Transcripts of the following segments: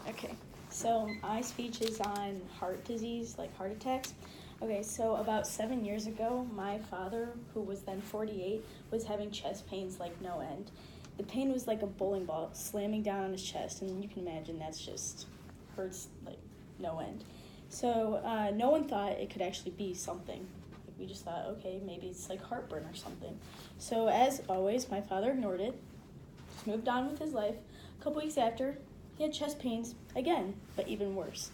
Okay, so my speech is on heart disease, like heart attacks. Okay, so about 7 years ago, my father, who was then 48, was having chest pains like no end. The pain was like a bowling ball slamming down on his chest, and you can imagine that's just hurts like no end. So no one thought it could actually be something. Like, we just thought, okay, maybe it's like heartburn or something. So as always, my father ignored it, just moved on with his life. A couple weeks after, he had chest pains again, but even worse.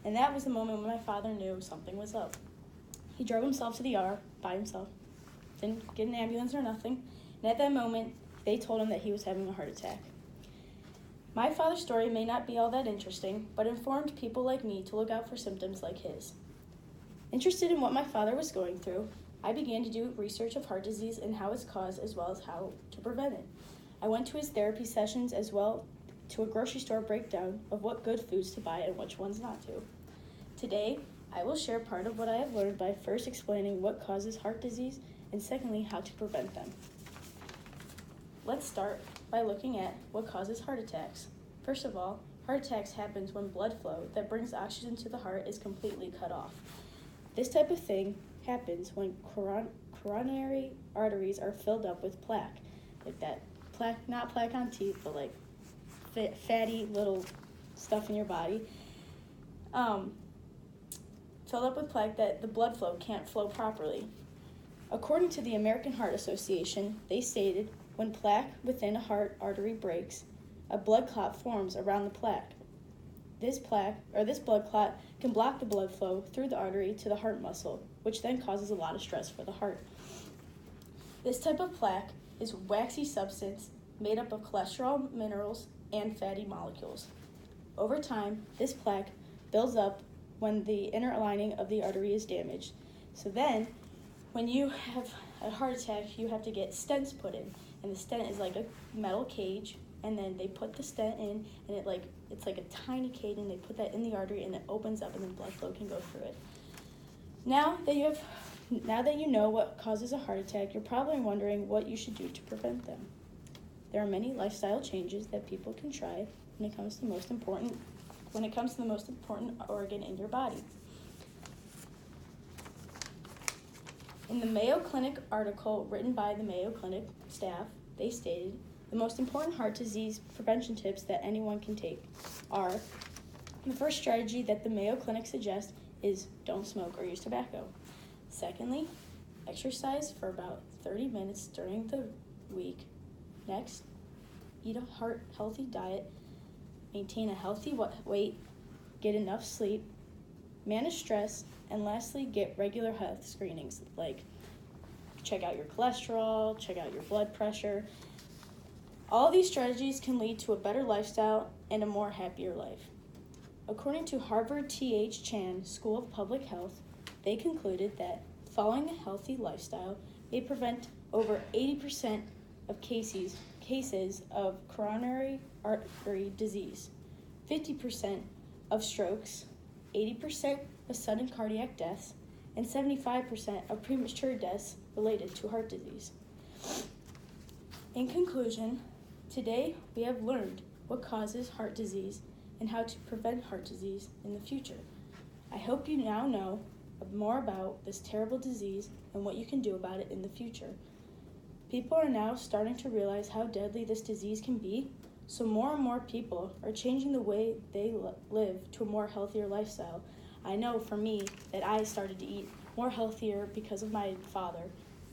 And that was the moment when my father knew something was up. He drove himself to the ER by himself, didn't get an ambulance or nothing, and at that moment, they told him that he was having a heart attack. My father's story may not be all that interesting, but informed people like me to look out for symptoms like his. Interested in what my father was going through, I began to do research of heart disease and how it's caused as well as how to prevent it. I went to his therapy sessions as well to a grocery store breakdown of what good foods to buy and which ones not to. Today, I will share part of what I have learned by first explaining what causes heart disease and secondly, how to prevent them. Let's start by looking at what causes heart attacks. First of all, heart attacks happens when blood flow that brings oxygen to the heart is completely cut off. This type of thing happens when coronary arteries are filled up with plaque, like that plaque, not plaque on teeth, but like fatty little stuff in your body, filled up with plaque that the blood flow can't flow properly. According to the American Heart Association, they stated when plaque within a heart artery breaks, a blood clot forms around the plaque. This blood clot can block the blood flow through the artery to the heart muscle, which then causes a lot of stress for the heart. This type of plaque is waxy substance made up of cholesterol, minerals, and fatty molecules. Over time, this plaque builds up when the inner lining of the artery is damaged. So then, when you have a heart attack, you have to get stents put in. And the stent is like a metal cage, and then they put the stent in, and it's like a tiny cage, and they put that in the artery, and it opens up, and then blood flow can go through it. Now that you know what causes a heart attack, you're probably wondering what you should do to prevent them. There are many lifestyle changes that people can try when it comes to the most important organ in your body. In the Mayo Clinic article written by the Mayo Clinic staff, they stated the most important heart disease prevention tips that anyone can take are: the first strategy that the Mayo Clinic suggests is don't smoke or use tobacco. Secondly, exercise for about 30 minutes during the week. Next, eat a heart-healthy diet, maintain a healthy weight, get enough sleep, manage stress, and lastly, get regular health screenings, like check out your cholesterol, check out your blood pressure. All these strategies can lead to a better lifestyle and a more happier life. According to Harvard T.H. Chan School of Public Health, they concluded that following a healthy lifestyle may prevent over 80% of cases of coronary artery disease, 50% of strokes, 80% of sudden cardiac deaths, and 75% of premature deaths related to heart disease. In conclusion, today we have learned what causes heart disease and how to prevent heart disease in the future. I hope you now know more about this terrible disease and what you can do about it in the future. People are now starting to realize how deadly this disease can be, so more and more people are changing the way they live to a more healthier lifestyle. I know for me that I started to eat more healthier because of my father,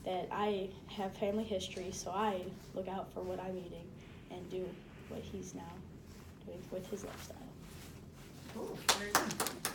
that I have family history, so I look out for what I'm eating and do what he's now doing with his lifestyle. Cool, very good.